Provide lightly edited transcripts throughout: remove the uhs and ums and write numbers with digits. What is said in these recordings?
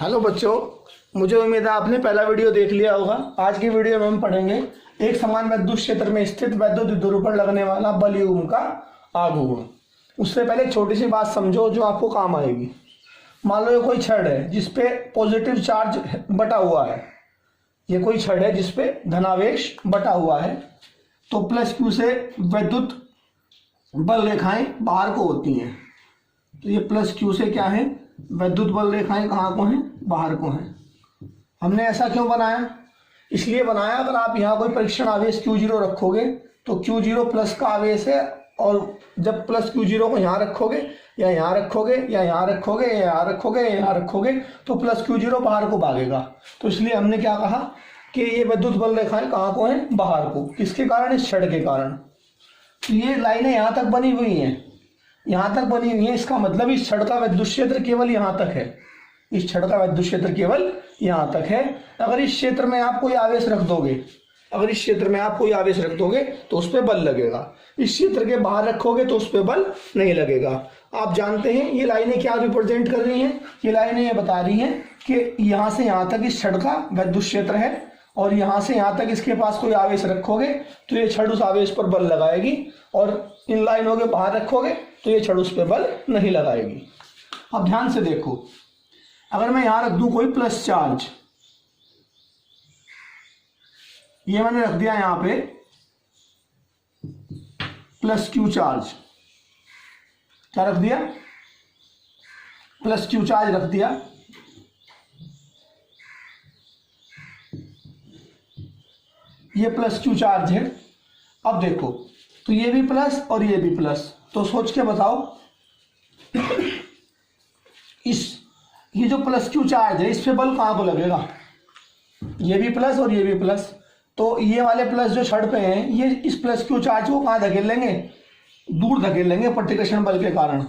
Hello बच्चों, मुझे उम्मीद है आपने पहला वीडियो देख लिया होगा। आज की वीडियो में हम पढ़ेंगे एक समान विद्युत क्षेत्र में स्थित विद्युत विध्रुव पर लगने वाला बल युग्म का आघूर्ण। उससे पहले एक छोटी सी बात समझो जो आपको काम आएगी। मान लो ये कोई छड़ है जिसपे पॉजिटिव चार्ज बटा हुआ है। ये कोई छड़ है जिसपे धनावेश बटा हुआ है, तो प्लस क्यू से विद्युत बल रेखाएं बाहर को होती हैं। तो ये प्लस क्यू से क्या है, विद्युत बल रेखाएं कहाँ को हैं, बाहर को हैं। हमने ऐसा क्यों बनाया? इसलिए बनाया, अगर आप यहाँ कोई परीक्षण आवेश Q0 रखोगे तो Q0 प्लस का आवेश है, और जब प्लस Q0 को यहाँ रखोगे या यहाँ रखोगे या यहाँ रखोगे या यहाँ रखोगे या यहाँ रखोगे तो प्लस Q0 बाहर को भागेगा। तो इसलिए हमने क्या कहा कि ये विद्युत बल रेखाएं कहाँ को हैं, बाहर को। किसके कारण? इस छड़ के कारण। तो ये लाइनें यहाँ तक बनी हुई हैं, यहाँ तक बनी हुई है। इसका मतलब इस छड़ का विद्युत क्षेत्र केवल यहाँ तक है। इस छड़ का विद्युत क्षेत्र केवल यहाँ तक है। अगर इस क्षेत्र में आप कोई आवेश रख दोगे, अगर इस क्षेत्र में आप कोई आवेश रख दोगे तो उस पर बल लगेगा। इस क्षेत्र के बाहर रखोगे तो उस पर बल नहीं लगेगा। आप जानते हैं ये लाइनें क्या रिप्रेजेंट कर रही हैं? ये लाइनें ये बता रही हैं कि यहाँ से यहाँ तक इस छड़ का विद्युत क्षेत्र है, और यहाँ से यहाँ तक इसके पास कोई आवेश रखोगे तो ये छड़ उस आवेश पर बल लगाएगी, और इन लाइनों के बाहर रखोगे तो ये छड़ उस पर बल नहीं लगाएगी। अब ध्यान से देखो, अगर मैं यहां रख दूं कोई प्लस चार्ज, ये मैंने रख दिया यहां पे प्लस क्यू चार्ज। क्या रख दिया? प्लस क्यू चार्ज रख दिया। ये प्लस क्यू चार्ज है। अब देखो, तो ये भी प्लस और ये भी प्लस, तो सोच के बताओ ये जो प्लस क्यू चार्ज है इस पे बल कहाँ को लगेगा? ये भी प्लस और ये भी प्लस, तो ये वाले प्लस जो छड़ पे हैं ये इस प्लस क्यू चार्ज को कहाँ धकेल लेंगे? दूर धकेल लेंगे प्रतिकर्षण बल के कारण।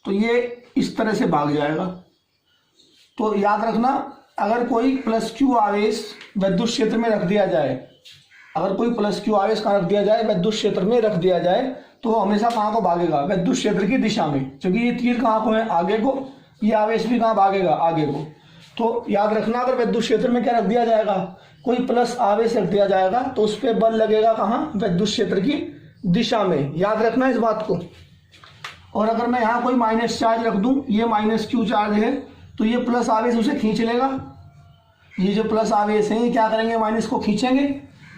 तो ये इस तरह से भाग जाएगा। तो याद रखना, अगर कोई प्लस क्यू आवेश विद्युत क्षेत्र में रख दिया जाए, अगर कोई प्लस क्यू आवेश कहाँ रख दिया जाए, विद्युत क्षेत्र में रख दिया जाए, तो हमेशा कहाँ को भागेगा? विद्युत क्षेत्र की दिशा में, क्योंकि ये तीर कहाँ को है? आगे को। ये आवेश भी कहाँ भागेगा? आगे को। तो याद रखना, अगर विद्युत क्षेत्र में क्या रख दिया जाएगा, कोई प्लस आवेश रख दिया जाएगा, तो उस पर बल लगेगा कहाँ? विद्युत क्षेत्र की दिशा में। याद रखना इस बात को। और अगर मैं यहाँ कोई माइनस चार्ज रख दूं, ये माइनस क्यू चार्ज है, तो ये प्लस आवेश उसे खींच लेगा। ये जो प्लस आवेश है ये क्या करेंगे? माइनस को खींचेंगे।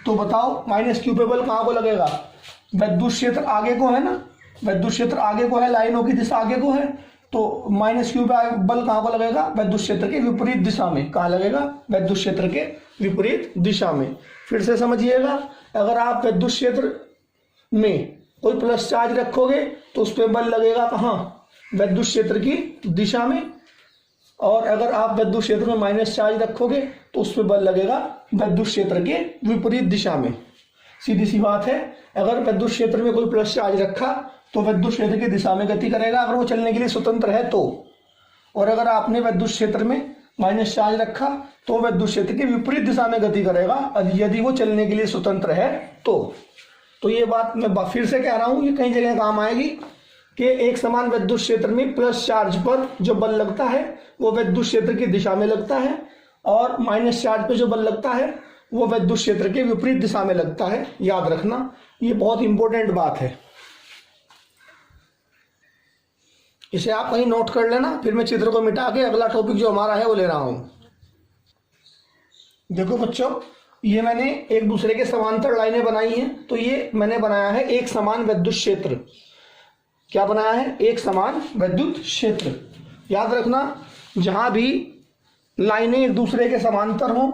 तो बताओ माइनस क्यू पे बल कहाँ को लगेगा? विद्युत क्षेत्र आगे को है ना, विद्युत क्षेत्र आगे को है, लाइनों की दिशा आगे को है, तो माइनस क्यू पे बल कहाँ को लगेगा? विद्युत क्षेत्र के विपरीत दिशा में। कहाँ लगेगा? विद्युत क्षेत्र के विपरीत दिशा में। फिर से समझिएगा, अगर आप विद्युत क्षेत्र में कोई प्लस चार्ज रखोगे तो उस पर बल लगेगा कहाँ? विद्युत क्षेत्र की दिशा में। और अगर आप विद्युत क्षेत्र में माइनस चार्ज रखोगे तो उस पर बल लगेगा विद्युत क्षेत्र के विपरीत दिशा में। सीधी सी बात है, अगर विद्युत क्षेत्र में कोई प्लस चार्ज रखा तो विद्युत क्षेत्र की दिशा में गति करेगा, अगर वो चलने के लिए स्वतंत्र है तो। और अगर आपने विद्युत क्षेत्र में माइनस चार्ज रखा तो विद्युत क्षेत्र की विपरीत दिशा में गति करेगा, यदि वो चलने के लिए स्वतंत्र है तो ये बात मैं फिर से कह रहा हूं, ये कई जगह काम आएगी कि एक समान विद्युत क्षेत्र में प्लस चार्ज पर जो बल लगता है वो विद्युत क्षेत्र की दिशा में लगता है, और माइनस चार्ज पर जो बल लगता है वो विद्युत क्षेत्र के विपरीत दिशा में लगता है। याद रखना, ये बहुत इंपॉर्टेंट बात है, इसे आप कहीं नोट कर लेना। फिर मैं चित्र को मिटा के अगला टॉपिक जो हमारा है वो ले रहा हूं। देखो बच्चों, ये मैंने एक दूसरे के समांतर लाइनें बनाई हैं, तो ये मैंने बनाया है एक समान विद्युत क्षेत्र। क्या बनाया है? एक समान विद्युत क्षेत्र। याद रखना, जहां भी लाइनें एक दूसरे के समांतर हों,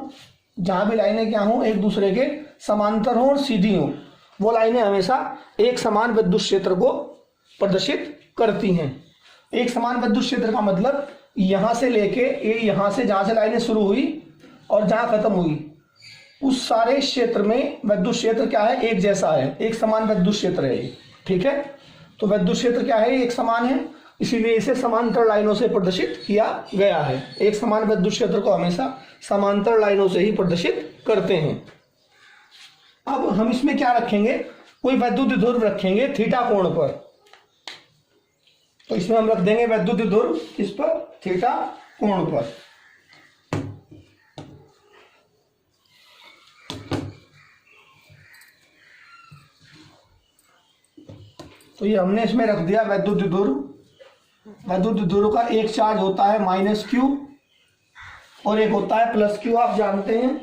जहां भी लाइनें क्या हों, एक दूसरे के समांतर हों और सीधी हों, वो लाइनें हमेशा एक समान विद्युत क्षेत्र को प्रदर्शित करती हैं। एक समान विद्युत क्षेत्र का मतलब यहां से लेके ये यहां से, जहां से लाइनें शुरू हुई और जहां खत्म हुई, उस सारे क्षेत्र में विद्युत क्षेत्र क्या है? एक जैसा है, एक समान विद्युत क्षेत्र है ये। ठीक है, तो विद्युत क्षेत्र क्या है? एक समान है, इसीलिए इसे समांतर लाइनों से प्रदर्शित किया गया है। एक समान विद्युत क्षेत्र को हमेशा समांतर लाइनों से ही प्रदर्शित करते हैं। अब हम इसमें क्या रखेंगे? कोई विद्युत ध्रुव रखेंगे थीटा कोण पर। तो इसमें हम रख देंगे विद्युत ध्रुव किस पर? थीटा कोण पर। तो ये हमने इसमें रख दिया वैद्युत द्विध्रुव। वैद्युत द्विध्रुव का एक चार्ज होता है माइनस क्यू और एक होता है प्लस क्यू, आप जानते हैं।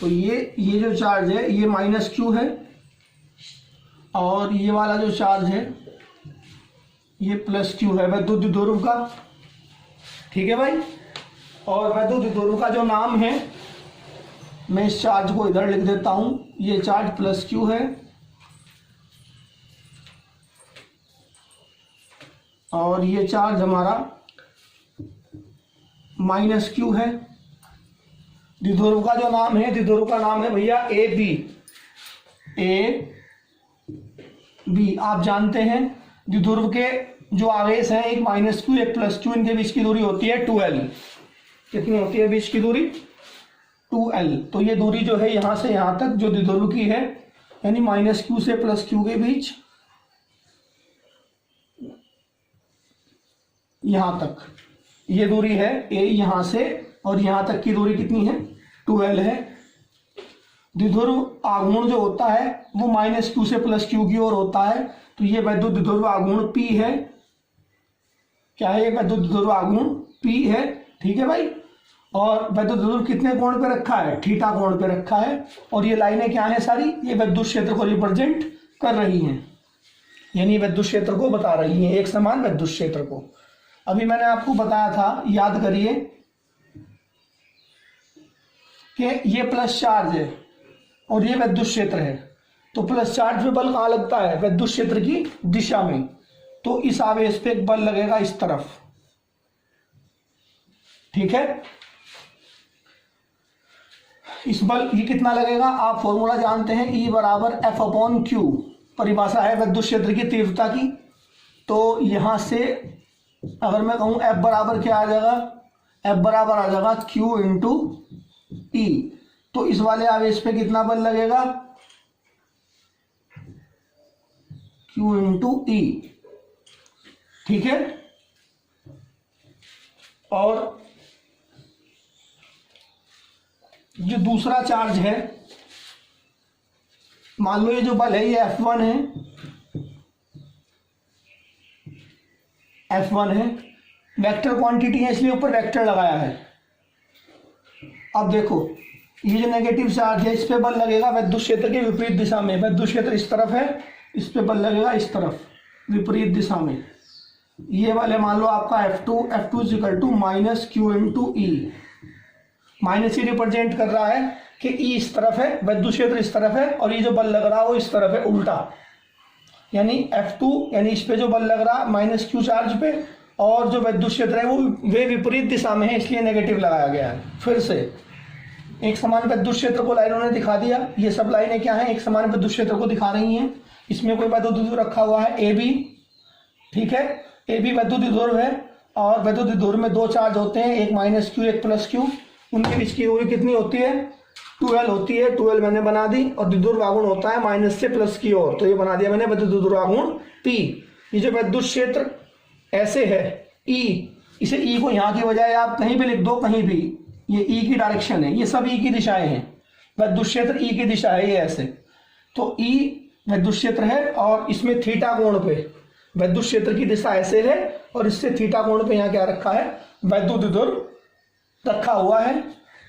तो ये जो चार्ज है ये माइनस क्यू है और ये वाला जो चार्ज है ये प्लस क्यू है वैद्युत द्विध्रुव का। ठीक है भाई। और वैद्युत द्विध्रुव का जो नाम है, मैं इस चार्ज को इधर लिख देता हूं, ये चार्ज प्लस क्यू है और ये चार्ज हमारा माइनस क्यू है। द्विध्रुव का जो नाम है, द्विध्रुव का नाम है भैया ए बी। आप जानते हैं द्विध्रुव के जो आवेश हैं, एक माइनस क्यू एक प्लस क्यू, इनके बीच की दूरी होती है 2l। कितनी होती है बीच की दूरी? 2l। तो ये दूरी जो है यहां से यहां तक जो द्विध्रुव की है, यानी माइनस क्यू से प्लस क्यू के बीच यहां तक ये दूरी है a, यहां से और यहां तक की दूरी कितनी है? 2l है। द्विध्रुव आघूर्ण जो होता है वो माइनस क्यू से प्लस क्यू की ओर होता है, तो ये वैद्युत द्विध्रुव आघूर्ण P है। क्या है? वैद्युत द्विध्रुव आघूर्ण P है। ठीक है भाई। और वैद्युत द्विध्रुव कितने कोण पे रखा है? थीटा कोण पे रखा है। और ये लाइनें क्या है सारी? ये विद्युत क्षेत्र को रिप्रेजेंट कर रही हैं, यानी विद्युत क्षेत्र को बता रही हैं, एक समान विद्युत क्षेत्र को। अभी मैंने आपको बताया था, याद करिए, कि ये प्लस चार्ज है और ये विद्युत क्षेत्र है। तो प्लस चार्ज पे बल कहाँ लगता है? विद्युत क्षेत्र की दिशा में। तो इस आवेश पे एक बल लगेगा इस तरफ। ठीक है। इस बल ये कितना लगेगा? आप फॉर्मूला जानते हैं, E बराबर F अपॉन Q। परिभाषा है विद्युत क्षेत्र की तीव्रता की। तो यहां से अगर मैं कहूं F बराबर क्या आ जाएगा? F बराबर आ जाएगा Q इंटू E। तो इस वाले आवेश पे कितना बल लगेगा? Q into E। ठीक है। और जो दूसरा चार्ज है, मान लो ये जो बल है ये F1 है, F1 है, वेक्टर क्वांटिटी है इसलिए ऊपर वेक्टर लगाया है। अब देखो ये जो नेगेटिव चार्ज है इस पे बल लगेगा विद्युत क्षेत्र के विपरीत दिशा में। विद्युत क्षेत्र इस तरफ है, इस पे बल लगेगा इस तरफ विपरीत दिशा में। ये वाले मान लो आपका F2 is equal to minus Q into E. Minus ही रिप्रेजेंट कर रहा है कि E इस तरफ है, विद्युत क्षेत्र इस तरफ है और ये जो बल लग रहा है वो इस तरफ है, उल्टा। यानी F2 यानी इस पे जो बल लग रहा है माइनस क्यू चार्ज पे, और जो विद्युत क्षेत्र है वो वे विपरीत दिशा में है, इसलिए नेगेटिव लगाया गया है। फिर से एक समान विद्युत क्षेत्र को लाइनों ने दिखा दिया। ये सब लाइनें क्या हैं? एक समान विद्युत क्षेत्र को दिखा रही हैं। इसमें कोई वैद्युत द्विध्रुव रखा हुआ है AB। ठीक है। AB वैद्युत द्विध्रुव है और वैद्युत द्विध्रुव में दो चार्ज होते हैं, एक माइनस क्यू एक प्लस क्यू। उनके बीच की दूरी कितनी होती है? 2l होती है। 2l मैंने बना दी। और द्विध्रुव आघूर्ण होता है माइनस से प्लस की ओर, तो ये बना दिया मैंने विद्युत द्विध्रुव आघूर्ण P। ये जो विद्युत क्षेत्र ऐसे है E, इसे E को यहाँ की बजाय आप कहीं भी लिख दो, कहीं भी, ये E की डायरेक्शन है, ये सब E की दिशाएं हैं। विद्युत क्षेत्र E की दिशा है, ये ऐसे। तो E विद्युत क्षेत्र है और इसमें थीटा कोण पे विद्युत क्षेत्र की दिशा ऐसे है और इससे थीटा कोण पे यहाँ क्या रखा है? वैद्युत द्विध्रुव रखा हुआ है।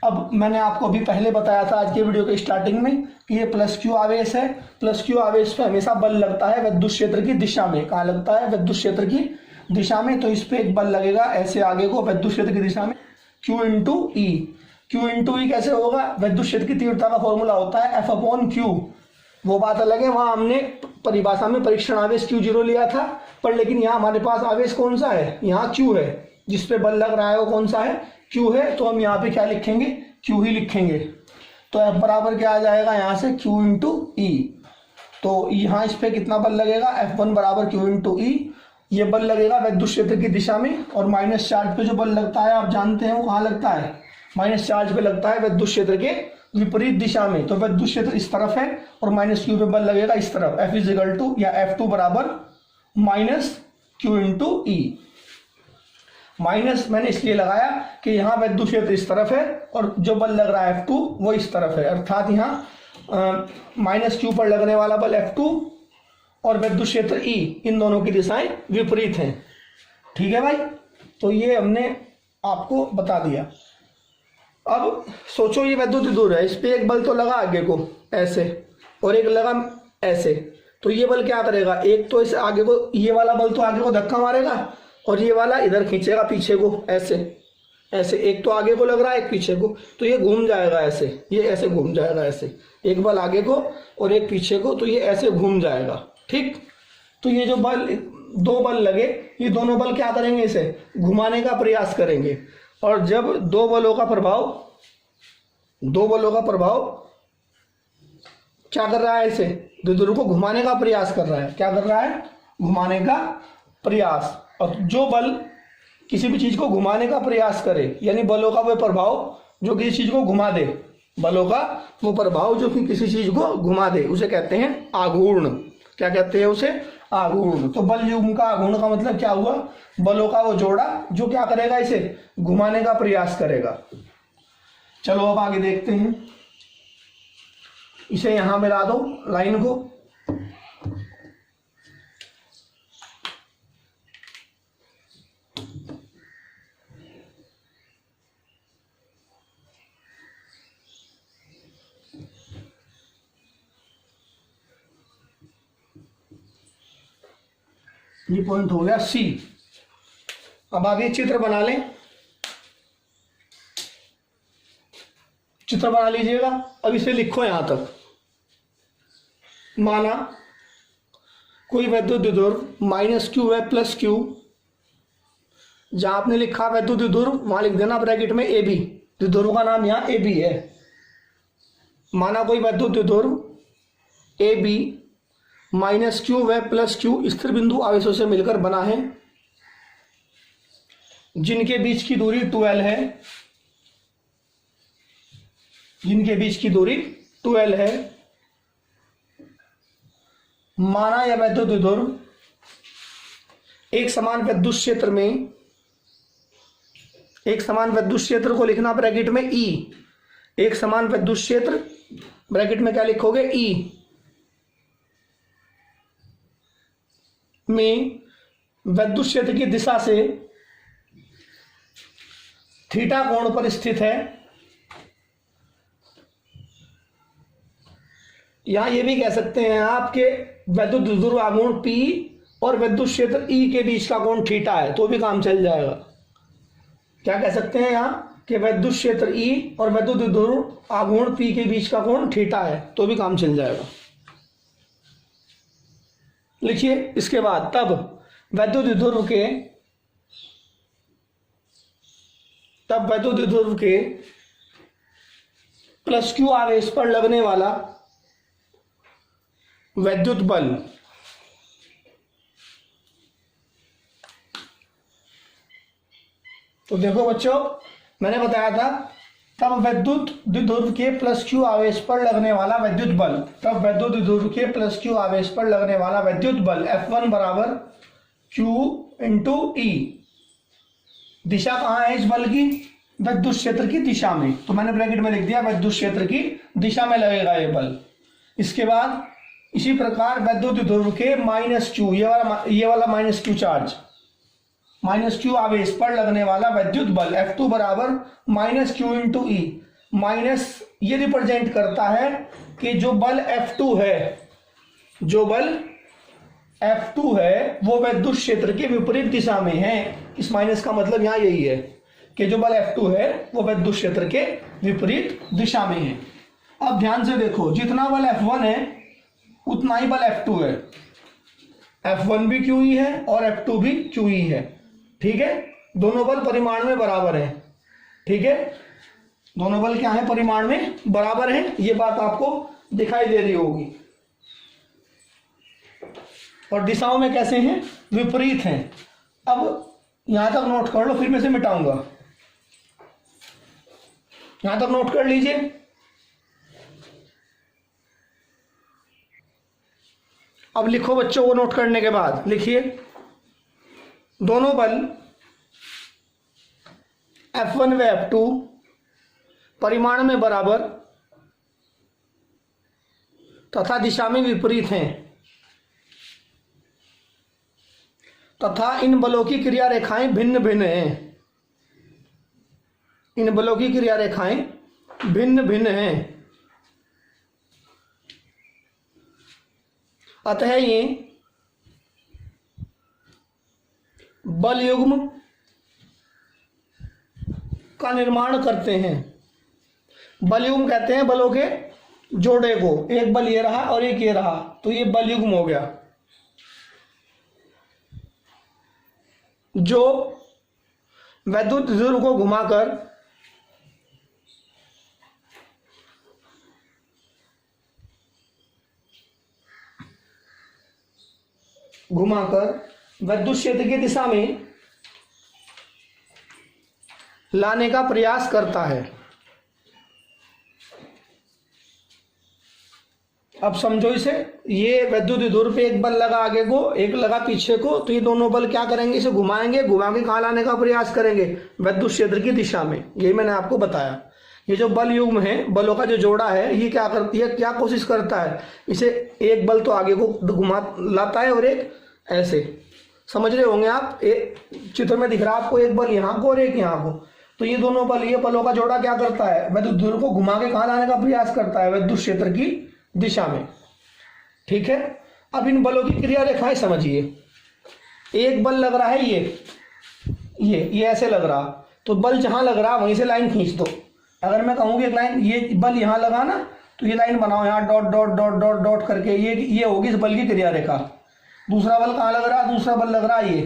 अब मैंने आपको अभी पहले बताया था आज के वीडियो के स्टार्टिंग में कि ये प्लस क्यू आवेश है। प्लस क्यू आवेश पे हमेशा बल लगता है विद्युत क्षेत्र की दिशा में। कहाँ लगता है? विद्युत क्षेत्र की दिशा में। तो इस पे एक बल लगेगा ऐसे आगे को विद्युत क्षेत्र की दिशा में, Q इंटू ई। Q इंटू ई कैसे होगा? विद्युत क्षेत्र की तीव्रता का फॉर्मूला होता है F अपॉन Q। वो बात अलग है, वहां हमने परिभाषा में परीक्षण आवेश Q0 लिया था, पर लेकिन यहाँ हमारे पास आवेश कौन सा है? यहाँ Q है, जिसपे बल लग रहा है वो कौन सा है? Q है। तो हम यहाँ पे क्या लिखेंगे? Q ही लिखेंगे। तो F बराबर क्या आ जाएगा यहाँ से? Q इंटू ई। तो यहाँ इस पे कितना बल लगेगा? F1 बराबर Q इंटू ई। ये बल लगेगा विद्युत क्षेत्र की दिशा में। और माइनस चार्ज पे जो बल लगता है आप जानते हैं वो कहाँ लगता है? माइनस चार्ज पे लगता है विद्युत क्षेत्र के विपरीत दिशा में। तो विद्युत क्षेत्र इस तरफ है और माइनस क्यू पे बल लगेगा इस तरफ। F इज इक्वल टू या F2 बराबर minus Q into E. Minus मैंने इसलिए लगाया कि यहाँ विद्युत क्षेत्र इस तरफ है और जो बल लग रहा है F2 वो इस तरफ है, अर्थात यहाँ माइनस Q पर लगने वाला बल F2 और विद्युत क्षेत्र E इन दोनों की दिशाएं विपरीत हैं। ठीक है भाई, तो ये हमने आपको बता दिया। अब सोचो ये विद्युत दूर है, इस पे एक बल तो लगा आगे को ऐसे और एक लगा ऐसे, तो ये बल क्या करेगा, एक तो इस आगे को, ये वाला बल तो आगे को धक्का मारेगा और ये वाला इधर खींचेगा पीछे को ऐसे ऐसे, एक तो आगे को लग रहा है एक पीछे को, तो ये घूम जाएगा ऐसे, ये ऐसे घूम जाएगा ऐसे, एक बल आगे को और एक पीछे को, तो ये ऐसे घूम जाएगा। ठीक, तो ये जो बल, दो बल लगे, ये दोनों बल क्या करेंगे, इसे घुमाने का प्रयास करेंगे। और जब दो बलों का प्रभाव क्या कर रहा है, इसे द्विध्रुव को घुमाने का प्रयास कर रहा है। क्या कर रहा है, घुमाने का प्रयास। और जो बल किसी भी चीज को घुमाने का प्रयास करे, यानी बलों का वो प्रभाव जो किसी चीज को घुमा दे, बलों का वो प्रभाव जो कि किसी चीज को घुमा दे, उसे कहते हैं आघूर्ण। क्या कहते हैं उसे, आघूर्ण। तो बल युग्म का आघूर्ण का मतलब क्या हुआ, बलों का वो जोड़ा जो क्या करेगा, इसे घुमाने का प्रयास करेगा। चलो अब आगे देखते हैं, इसे यहां मिला दो लाइन को। ये पॉइंट हो गया सी। अब आप ये चित्र बना लें, चित्र बना लीजिएगा। अब इसे लिखो यहां तक। माना कोई वैद्युत द्विध्रुव माइनस क्यू है प्लस क्यू, जहां आपने लिखा वैद्युत द्विध्रुव वहां लिख देना ब्रैकेट में ए बी, द्विध्रुव का नाम यहां ए बी है। माना कोई वैद्युत द्विध्रुव ए बी माइनस क्यू व प्लस क्यू स्थिर बिंदु आवेशों से मिलकर बना है, जिनके बीच की दूरी 12 है, जिनके बीच की दूरी 12 है। माना यह वैद्युत द्विध्रुव एक समान विद्युत क्षेत्र में, एक समान विद्युत क्षेत्र को लिखना ब्रैकेट में ई, एक समान विद्युत क्षेत्र ब्रैकेट में क्या लिखोगे, ई में विद्युत क्षेत्र की दिशा से थीटा कोण पर स्थित है। यहां यह भी कह सकते हैं आपके वैद्युत द्विध्रुव आघूर्ण P और विद्युत क्षेत्र E के बीच का कोण थीटा है, तो भी काम चल जाएगा। क्या कह सकते हैं यहां कि वैद्युत क्षेत्र E और वैद्युत द्विध्रुव आघूर्ण P के बीच का कोण थीटा है, तो भी काम चल जाएगा। लिखिए इसके बाद, तब वैद्युत द्विध्रुव के प्लस क्यू आवेश पर लगने वाला वैद्युत बल तो देखो बच्चों, मैंने बताया था तब वैद्युत द्विध्रुव के प्लस क्यू आवेश पर लगने वाला विद्युत बल, तब वैद्युत द्विध्रुव के प्लस क्यू आवेश पर लगने वाला विद्युत बल F1 बराबर Q इंटू E। दिशा कहाँ है इस बल की, विद्युत क्षेत्र की दिशा में, तो मैंने ब्रैकेट में लिख दिया विद्युत क्षेत्र की दिशा में लगेगा ये बल। इसके बाद इसी प्रकार वैद्युत द्विध्रुव के माइनस क्यू, ये वाला minus Q charge, minus Q आवेश पर लगने वाला विद्युत बल F2 बराबर minus Q into E. Minus ये रिप्रेजेंट करता है कि जो बल F2 है, जो बल F2 है वो विद्युत क्षेत्र के विपरीत दिशा में है। इस माइनस का मतलब यहां यही है कि जो बल F2 है वो विद्युत क्षेत्र के विपरीत दिशा में है। अब ध्यान से देखो, जितना बल F1 है उतना ही बल F2 है। F1 भी QE है और F2 भी QE है। ठीक है, दोनों बल परिमाण में बराबर है। ठीक है, दोनों बल क्या है, परिमाण में बराबर है। ये बात आपको दिखाई दे रही होगी। और दिशाओं में कैसे हैं, विपरीत हैं। अब यहां तक नोट कर लो, फिर मैं से मिटाऊंगा। यहां तक नोट कर लीजिए। अब लिखो बच्चों, वो नोट करने के बाद लिखिए, दोनों बल F1 व F2 परिमाण में बराबर तथा दिशा में विपरीत हैं तथा इन बलों की क्रिया रेखाएं भिन्न भिन्न हैं। इन बलों की क्रिया रेखाएं भिन्न भिन्न हैं। अतः ये बल युग्म का निर्माण करते हैं। बल युग्म कहते हैं बलों के जोड़े को। एक बल ये रहा और एक ये रहा, तो ये बल युग्म हो गया। जो वैद्युत ध्रुव को घुमाकर विद्युत क्षेत्र की दिशा में लाने का प्रयास करता है। अब समझो इसे, ये विद्युत ध्रुव पे एक बल लगा आगे को, एक लगा पीछे को, तो ये दोनों बल क्या करेंगे, इसे घुमाएंगे, घुमा के कहाँ लाने का प्रयास करेंगे, विद्युत क्षेत्र की दिशा में। यही मैंने आपको बताया। ये जो बल युग्म है, बलों का जो जोड़ा है, ये क्या करती है, क्या कोशिश करता है, इसे एक बल तो आगे को घुमा लाता है और एक ऐसे, समझ रहे होंगे आप। एक चित्र में दिख रहा है आपको, एक बल यहाँ को और एक यहाँ को, तो ये दोनों बल, ये बलों का जोड़ा क्या करता है, विद्युत ध्रुव को घुमा के कहाँ लाने का प्रयास करता है, विद्युत क्षेत्र की दिशा में। ठीक है। अब इन बलों की क्रिया रेखाएं समझिए। एक बल लग रहा है, ये ऐसे लग रहा, तो बल जहां लग रहा वहीं से लाइन खींच दो। अगर मैं कहूँ कि एक लाइन, ये बल यहाँ लगा ना, तो ये लाइन बनाओ यहाँ dot dot dot dot dot करके, ये होगी इस बल की क्रिया रेखा। दूसरा बल कहाँ लग रहा है, दूसरा बल लग रहा है ये,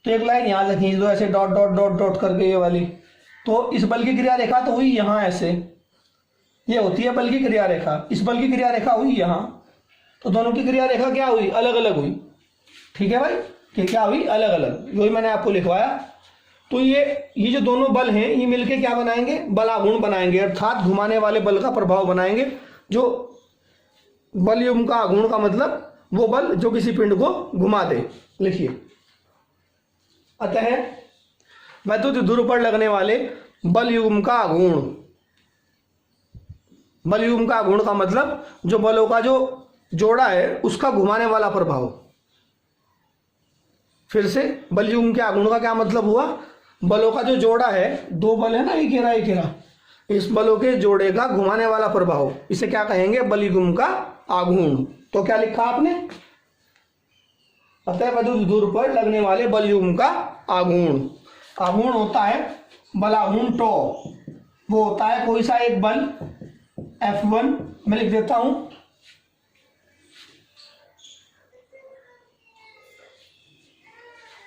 तो एक लाइन यहाँ से खींच दो ऐसे डॉट डॉट डॉट डॉट करके, ये वाली। तो इस बल की क्रिया रेखा तो हुई यहाँ ऐसे, ये होती है बल की क्रिया रेखा। इस बल की क्रिया रेखा हुई यहाँ, तो दोनों की क्रिया रेखा क्या हुई, अलग अलग हुई। ठीक है भाई, कि क्या हुई, अलग अलग। वही मैंने आपको लिखवाया। तो ये जो दोनों बल हैं, ये मिलके क्या बनाएंगे, बलाघूर्ण बनाएंगे, अर्थात घुमाने वाले बल का प्रभाव बनाएंगे। जो बल युग्म का आघूर्ण का मतलब वो बल जो किसी पिंड को घुमा दे। लिखिए, अतः विद्युत ध्रुव पर लगने वाले बल युग्म का आघूर्ण, बल युग्म का आघूर्ण का मतलब जो बलों का जो जोड़ा है उसका घुमाने वाला प्रभाव। फिर से, बल युग्म के आघूर्ण का क्या मतलब हुआ, बलों का जो जोड़ा है, दो बल है ना, एक घेरा एक घेरा, इस बलों के जोड़े का घुमाने वाला प्रभाव, इसे क्या कहेंगे, बल युग्म का आघूर्ण। तो क्या लिखा आपने, अतः विद्युत ध्रुव पर लगने वाले बल युग्म का आघूर्ण। आघूर्ण होता है बलाघूर्ण टॉ। वो होता है कोई सा एक बल F1, मैं लिख देता हूं,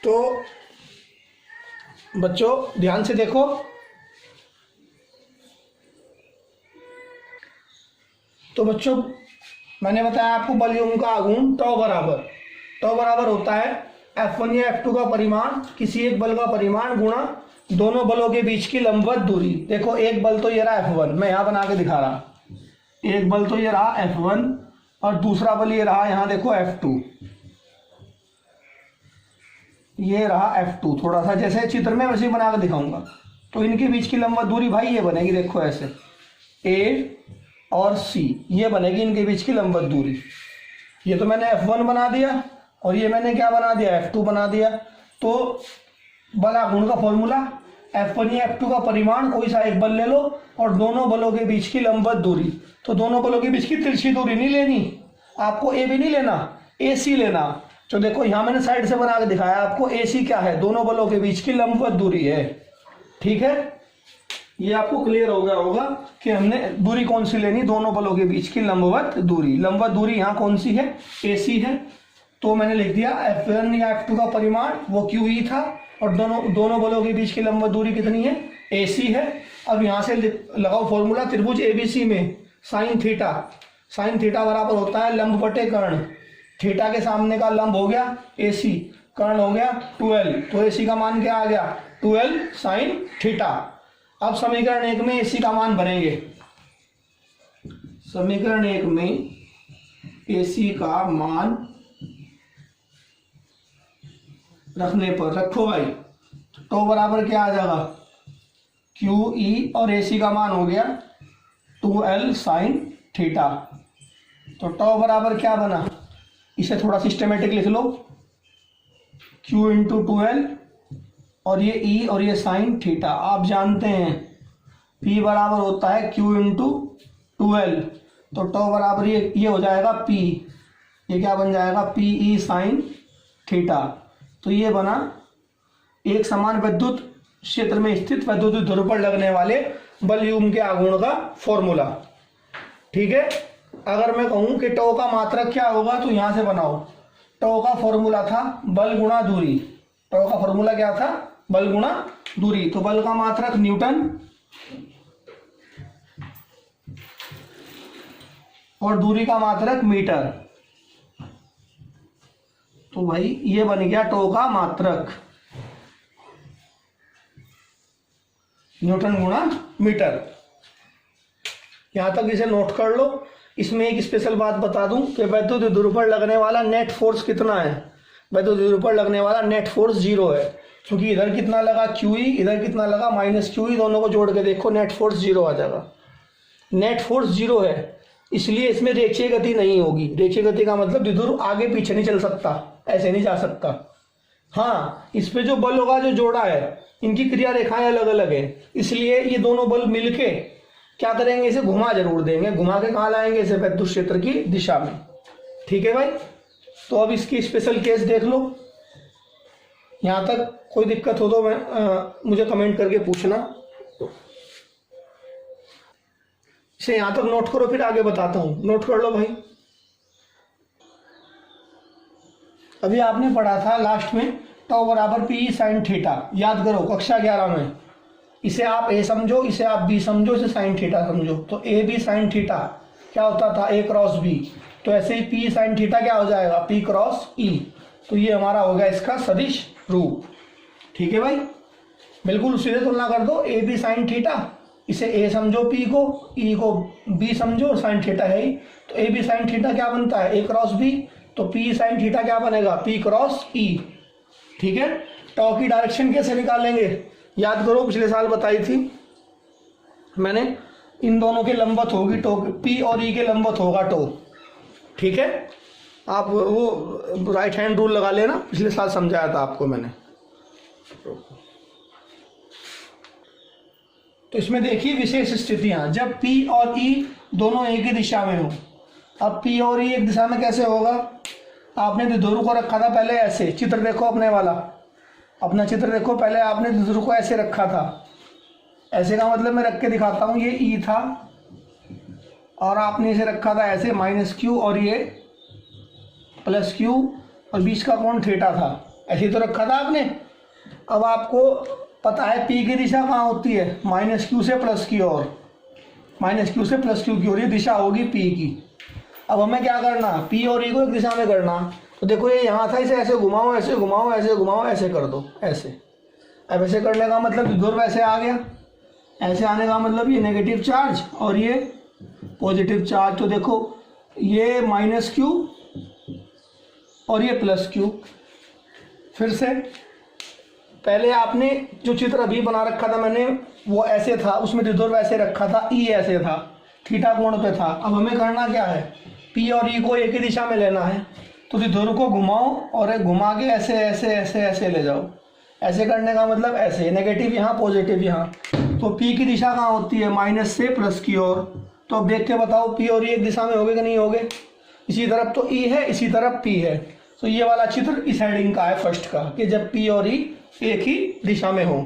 तो बच्चों ध्यान से देखो, तो बच्चों मैंने बताया आपको बल युग्म का आघूर्ण टॉ बराबर होता है F1 या F2 का परिमाण, किसी एक बल का परिमाण गुणा दोनों बलों के बीच की लंबवत दूरी। देखो एक बल तो ये रहा F1, मैं यहां बना के दिखा रहा, एक बल तो ये रहा F1 और दूसरा बल ये रहा, यहां देखो F2, ये रहा F2। थोड़ा सा जैसे चित्र में वैसे बना के दिखाऊंगा। तो इनके बीच की लंबवत दूरी भाई ये बनेगी, देखो ऐसे A और C, ये बनेगी इनके बीच की लंबवत दूरी। ये तो मैंने F1 बना दिया और ये मैंने क्या बना दिया, F2 बना दिया। तो बल आघूर्ण का फॉर्मूला, F1 या F2 का परिमाण, कोई सा एक बल ले लो और दोनों बलों के बीच की लंबवत दूरी। तो दोनों बलों के बीच की तिरछी दूरी नहीं लेनी आपको, ए भी नहीं लेना, AC लेना। तो देखो यहाँ मैंने साइड से बना के दिखाया आपको, AC क्या है, दोनों बलों के बीच की लंबवत दूरी है। ठीक है, ये आपको क्लियर हो गया होगा कि हमने दूरी कौन सी लेनी, दोनों बलों के बीच की लंबवत दूरी। लंबवत दूरी यहाँ कौन सी है, AC है। तो मैंने लिख दिया F1 या F2 का परिमाण वो QE था और दोनों बलों के बीच की लंबवत दूरी कितनी है, AC है। अब यहाँ से लगाओ फॉर्मूला, त्रिभुज ABC में साइन थीटा बराबर होता है लंब बटे कर्ण। थीटा के सामने का लंब हो गया AC, कर्ण हो गया 12, तो AC का मान क्या आ गया, 12 साइन थीटा। अब समीकरण 1 में AC का मान भरेंगे। समीकरण 1 में AC का मान रखने पर, रखो भाई, तो बराबर क्या आ जाएगा, क्यू ई और ए सी का मान हो गया 2l साइन थीटा। तो टॉ बराबर क्या बना, इसे थोड़ा सिस्टमेटिक लिख लो, q इंटू 2l और ये e और ये साइन थीटा। आप जानते हैं p बराबर होता है q इंटू 2l, तो टॉ बराबर ये हो जाएगा p, ये क्या बन जाएगा पी ई साइन थीटा। तो ये बना एक समान विद्युत क्षेत्र में स्थित वैद्युत ध्रुव पर लगने वाले बल युग्म के आघूर्ण का फॉर्मूला। ठीक है, अगर मैं कहूं कि टॉ का मात्रक क्या होगा तो यहां से बनाओ, टॉ का फॉर्मूला था बल गुणा दूरी, टॉ का फॉर्मूला क्या था, बल गुणा दूरी। तो बल का मात्रक न्यूटन और दूरी का मात्रक मीटर। तो भाई ये बन गया टॉ का मात्रक, न्यूटन गुणा मीटर। यहां तक इसे नोट कर लो। इसमें एक स्पेशल बात बता दूं कि वैद्युत ध्रुव पर लगने वाला नेट फोर्स कितना है। वैद्युत ध्रुव पर लगने वाला नेट फोर्स 0 है, क्योंकि इधर कितना लगा QE, इधर कितना लगा माइनस QE, दोनों को जोड़ के देखो नेट फोर्स 0 आ जाएगा। नेट फोर्स 0 है, इसलिए इसमें रेखीय गति नहीं होगी। रेखीय गति का मतलब द्विध्रुव आगे पीछे नहीं चल सकता, ऐसे नहीं जा सकता। हाँ, इस पे जो बल होगा जो जोड़ा है, इनकी क्रिया रेखाएं अलग अलग है, इसलिए ये दोनों बल मिलके क्या करेंगे, इसे घुमा जरूर देंगे। घुमा के कहाँ लाएंगे, इसे विद्युत क्षेत्र की दिशा में। ठीक है भाई, तो अब इसकी स्पेशल केस देख लो। यहां तक कोई दिक्कत हो तो मुझे कमेंट करके पूछना। इसे यहां तक नोट करो, फिर आगे बताता हूं। नोट कर लो भाई। अभी आपने पढ़ा था लास्ट में टॉ बराबर पी साइन थीटा, याद करो कक्षा 11 में। इसे आप ए समझो, इसे आप बी समझो, इसे साइन थीटा समझो। तो ए बी साइन थीटा क्या होता था, ए क्रॉस बी। तो ऐसे ही पी साइन थीटा क्या हो जाएगा, पी क्रॉस ई। तो ये हमारा हो गया इसका सदिश रूप। ठीक है भाई, बिल्कुल सीधे तुलना कर दो, ए बी साइन थीटा, इसे ए समझो पी को, ई को बी समझो, और साइन थीटा है ही। तो ए बी साइन थीटा क्या बनता है, ए क्रॉस बी। तो पी साइन थीटा क्या बनेगा, पी क्रॉस ई। ठीक है, टॉ की डायरेक्शन कैसे निकालेंगे, याद करो पिछले साल बताई थी मैंने। इन दोनों के लंबवत होगी टॉ, पी और ई के लंबवत होगा टॉ। ठीक है, आप वो राइट हैंड रूल लगा लेना, पिछले साल समझाया था आपको मैंने। तो इसमें देखिए विशेष स्थितियां, जब P और E दोनों एक ही दिशा में हो। अब P और E एक दिशा में कैसे होगा, आपने द्विध्रुव को रखा था पहले ऐसे, चित्र देखो अपने वाला, अपना चित्र देखो। पहले आपने द्विध्रुव को ऐसे रखा था, ऐसे का मतलब मैं रख के दिखाता हूँ, ये E था और आपने इसे रखा था ऐसे -Q और ये +Q और बीच का कोण थीटा था, ऐसे तो रखा था आपने। अब आपको पता है P की दिशा कहाँ होती है, -Q से +Q की ओर, -Q से +Q की ओर, ये दिशा होगी P की। अब हमें क्या करना, P और E को एक दिशा में करना। तो देखो ये यहाँ था, इसे ऐसे घुमाओ, ऐसे घुमाओ, ऐसे घुमाओ, ऐसे कर दो, ऐसे। अब ऐसे करने का मतलब ध्रुव ऐसे आ गया, ऐसे आने का मतलब ये नेगेटिव चार्ज और ये पॉजिटिव चार्ज। तो देखो ये -Q और ये +Q। फिर से पहले आपने जो चित्र अभी बना रखा था मैंने, वो ऐसे था, उसमें ध्रुव ऐसे रखा था, E ऐसे था, थीटा कोण पे था। अब हमें करना क्या है, P और E को एक ही दिशा में लेना है। तो ध्रुव को घुमाओ और एक घुमा के ऐसे ऐसे ऐसे ऐसे ले जाओ। ऐसे करने का मतलब ऐसे, नेगेटिव यहाँ पॉजिटिव यहाँ। तो P की दिशा कहाँ होती है, माइनस से प्लस की ओर। तो अब देख के बताओ P और E एक दिशा में होगे कि नहीं होगे। इसी तरफ तो E है, इसी तरफ P है। तो ये वाला चित्र इस हेडिंग का है फर्स्ट का, कि जब P और E एक ही दिशा में हो।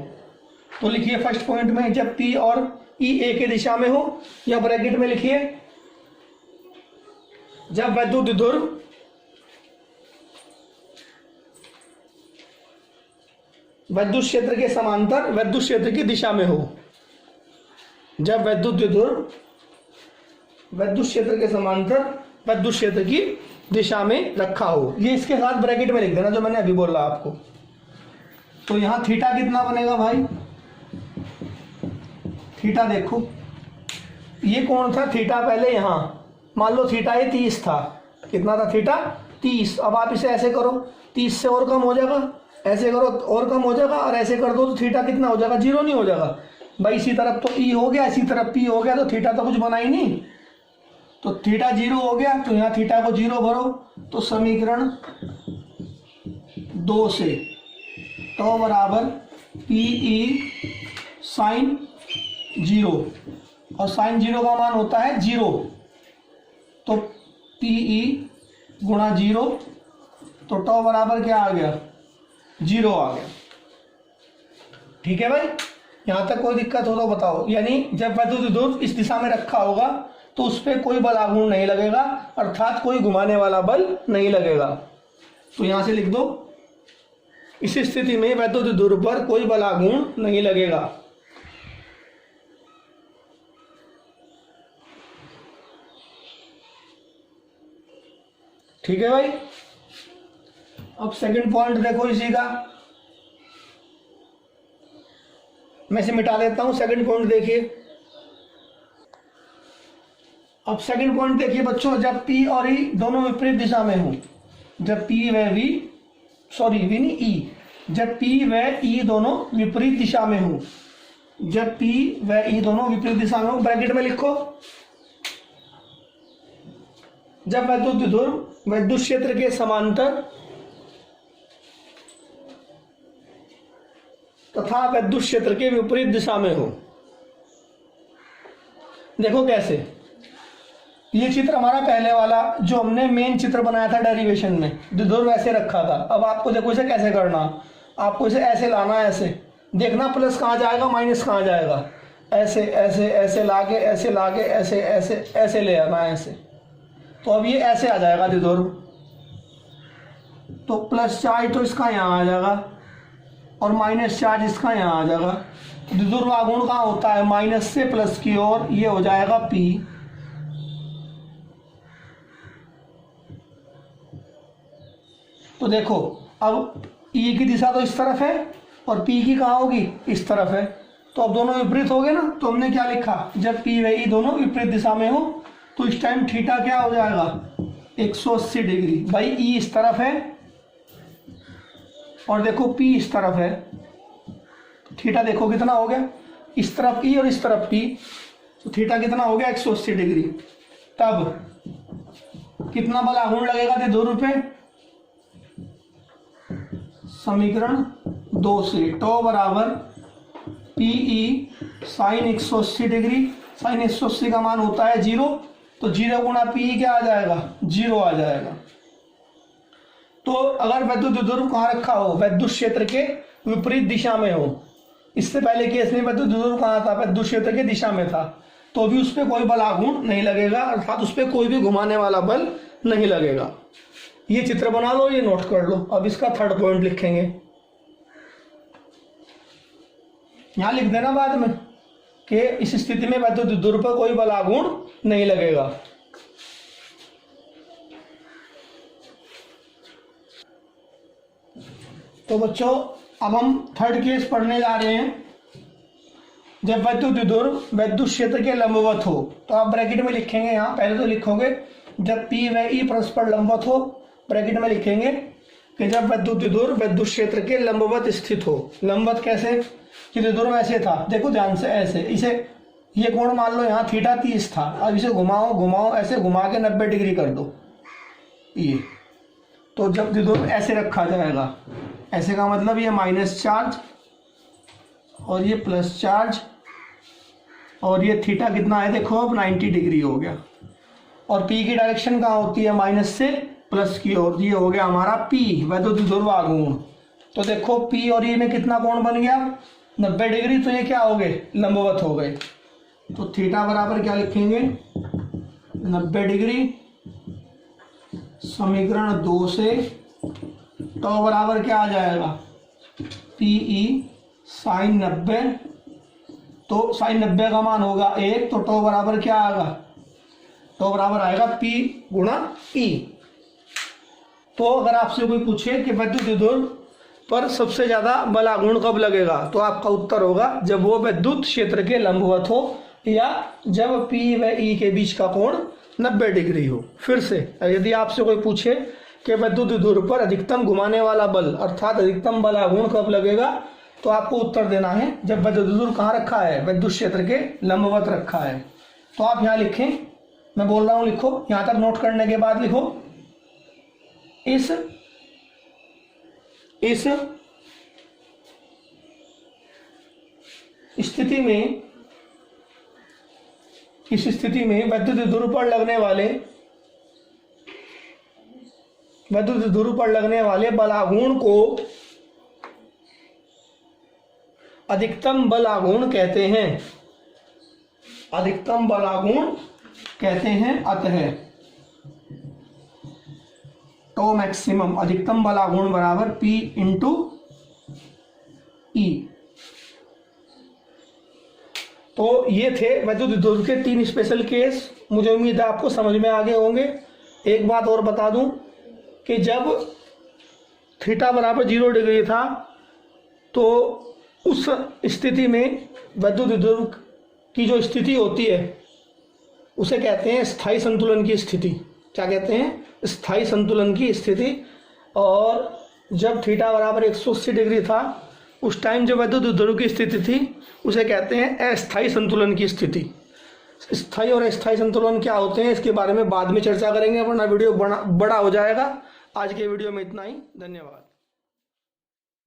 तो लिखिए फर्स्ट पॉइंट में, जब P और E एक ही दिशा में हो, या ब्रैकेट में लिखिए जब वैद्युत ध्रुव विद्युत क्षेत्र के समांतर विद्युत क्षेत्र की दिशा में हो। जब विद्युत ध्रुव विद्युत क्षेत्र के समांतर विद्युत क्षेत्र की दिशा में रखा हो। ये इसके साथ ब्रैकेट में लिख देना जो मैंने अभी बोला आपको। तो यहां थीटा कितना बनेगा भाई, थीटा देखो, ये कौन था थीटा, पहले यहां मान लो थीटा ये 30 था, कितना था थीटा 30। अब आप इसे ऐसे करो, 30 से और कम हो जाएगा, ऐसे करो और कम हो जाएगा, और ऐसे कर दो तो थीटा कितना हो जाएगा, 0 नहीं हो जाएगा। भाई इसी तरफ तो ई हो गया, इसी तरफ पी हो गया, तो थीटा तो कुछ बना ही नहीं, तो थीटा 0 हो गया, तो यहाँ थीटा को 0 भरो। तो समीकरण 2 से तो बराबर पी ई साइन 0, और साइन 0 का मान होता है 0, तो पी ई गुणा 0, तो टॉ बराबर क्या आ गया, 0 आ गया। ठीक है भाई, यहाँ तक कोई दिक्कत हो तो बताओ। यानी जब वैद्युत ध्रुव इस दिशा में रखा होगा तो उस पर कोई बल आघूर्ण नहीं लगेगा, अर्थात कोई घुमाने वाला बल नहीं लगेगा। तो यहाँ से लिख दो, इस स्थिति में वैद्युत ध्रुव पर कोई बल आघूर्ण नहीं लगेगा। ठीक है भाई। अब सेकंड पॉइंट देखो इसी का, मैं इसे मिटा देता हूं। सेकंड पॉइंट देखिए, अब सेकंड पॉइंट देखिए बच्चों, जब P और E दोनों विपरीत दिशा में हो, जब P व V सॉरी V नहीं E, जब P व E दोनों विपरीत दिशा में हो, जब P व E दोनों विपरीत दिशा में हो, ब्रैकेट में लिखो, जब वैद्युत ध्रुव विद्युत क्षेत्र के समांतर तथा विद्युत क्षेत्र के विपरीत दिशा में हो। देखो कैसे, ये चित्र हमारा पहले वाला जो हमने मेन चित्र बनाया था डेरिवेशन में, ध्रुव ऐसे रखा था। अब आपको देखो इसे कैसे करना, आपको इसे ऐसे लाना है, ऐसे देखना प्लस कहाँ जाएगा माइनस कहाँ जाएगा, ऐसे ऐसे ऐसे लाके ऐसे लाके ऐसे ऐसे ऐसे ले आना है ऐसे। तो अब ये ऐसे आ जाएगा ध्रुव, तो प्लस चार्ज तो इसका यहाँ आ जाएगा और माइनस चार्ज इसका यहाँ आ जाएगा। ध्रुव आघूर्ण कहाँ होता है, माइनस से प्लस की ओर, ये हो जाएगा P। तो देखो अब E की दिशा तो इस तरफ है और P की कहाँ होगी, इस तरफ है, तो अब दोनों विपरीत हो गए ना। तो हमने क्या लिखा, जब P व E दोनों विपरीत दिशा में हो तो इस टाइम थीटा क्या हो जाएगा, 180 डिग्री। भाई E इस तरफ है और देखो P इस तरफ है, थीटा देखो कितना हो गया, इस तरफ E और इस तरफ P, तो थीटा कितना हो गया, 180 डिग्री। तब कितना बल आघूर्ण लगेगा ध्रुव पे, समीकरण 2 से टॉ बराबर P E sine 180 degree, sine 180 का मान होता है 0, तो 0 गुणा पी क्या आ जाएगा, 0 आ जाएगा। तो अगर वैद्युत ध्रुव कहाँ रखा हो, वैद्युत क्षेत्र के विपरीत दिशा में हो, इससे पहले केस में वैद्युत ध्रुव कहाँ था, वैद्युत क्षेत्र के दिशा में था, तो भी उस पर कोई बल आघूर्ण नहीं लगेगा, अर्थात उस पर कोई भी घुमाने वाला बल नहीं लगेगा। ये चित्र बना लो, ये नोट कर लो। अब इसका थर्ड पॉइंट लिखेंगे, यहां लिख देना बाद में कि इस स्थिति में वैद्युत ध्रुव पर कोई बल आघूर्ण नहीं लगेगा। तो बच्चों अब हम थर्ड केस पढ़ने जा रहे हैं। जब वैद्युत ध्रुव विद्युत क्षेत्र के लंबवत हो, तो आप ब्रैकेट में लिखेंगे, यहाँ पहले तो लिखोगे जब P व E परस्पर लंबवत हो, ब्रैकेट में लिखेंगे कि जब वैद्युत ध्रुव विद्युत क्षेत्र के लंबवत स्थित हो। लंबवत कैसे, कि ध्रुव ऐसे था, देखो ध्यान से, ऐसे, इसे ये कोण मान लो यहाँ थीटा 30 था, अब इसे घुमाओ घुमाओ, ऐसे घुमा के 90 डिग्री कर दो ये, तो जब ध्रुव ऐसे रखा जाएगा, ऐसे का मतलब ये माइनस चार्ज और ये प्लस चार्ज, और ये थीटा कितना है देखो, अब 90 डिग्री हो गया, और P की डायरेक्शन कहाँ होती है, माइनस से प्लस की ओर, ये हो गया हमारा P वैद्युत ध्रुव आघूर्ण। तो देखो P और E में कितना कोण बन गया, 90 डिग्री, तो ये क्या हो गए, लंबवत हो गए। तो थीटा बराबर क्या लिखेंगे, 90 डिग्री, समीकरण 2 से टॉ बराबर क्या आ जाएगा, PE साइन 90, तो साइन 90 का मान होगा 1, तो टॉ बराबर क्या आएगा, टॉ बराबर आएगा P गुणा E। तो अगर आपसे कोई पूछे कि वैद्युत ध्रुव पर सबसे ज्यादा बल आघूर्ण कब लगेगा, तो आपका उत्तर होगा जब वो विद्युत क्षेत्र के लंबवत हो या जब P व E के बीच का कोण 90 डिग्री हो। फिर से यदि आपसे कोई पूछे कि विद्युत ध्रुव पर अधिकतम घुमाने वाला बल अर्थात अधिकतम बल आघूर्ण कब लगेगा, तो आपको उत्तर देना है जब विद्युत दूर कहाँ रखा है, विद्युत क्षेत्र के लंबवत रखा है। तो आप यहाँ लिखें, मैं बोल रहा हूँ लिखो, यहाँ तक नोट करने के बाद लिखो, इस स्थिति में विद्युत ध्रुव पर लगने वाले बलाघूर्ण को अधिकतम बलाघूर्ण कहते हैं, अतः टो मैक्सिमम अधिकतम बलाघूर्ण बराबर P इंटू ई। तो ये थे विद्युत ध्रुव के 3 स्पेशल केस। मुझे उम्मीद है आपको समझ में आ गए होंगे। एक बात और बता दूं कि जब थीटा बराबर 0 डिग्री था तो उस स्थिति में विद्युत ध्रुव की जो स्थिति होती है उसे कहते हैं स्थायी संतुलन की स्थिति। क्या कहते हैं? स्थायी संतुलन की स्थिति। और जब थीटा बराबर 180 डिग्री था उस टाइम जो विद्युत ध्रुव की स्थिति थी उसे कहते हैं अस्थायी संतुलन की स्थिति। स्थायी और अस्थायी संतुलन क्या होते हैं इसके बारे में बाद में चर्चा करेंगे, वरना वीडियो बड़ा हो जाएगा। आज के वीडियो में इतना ही। धन्यवाद।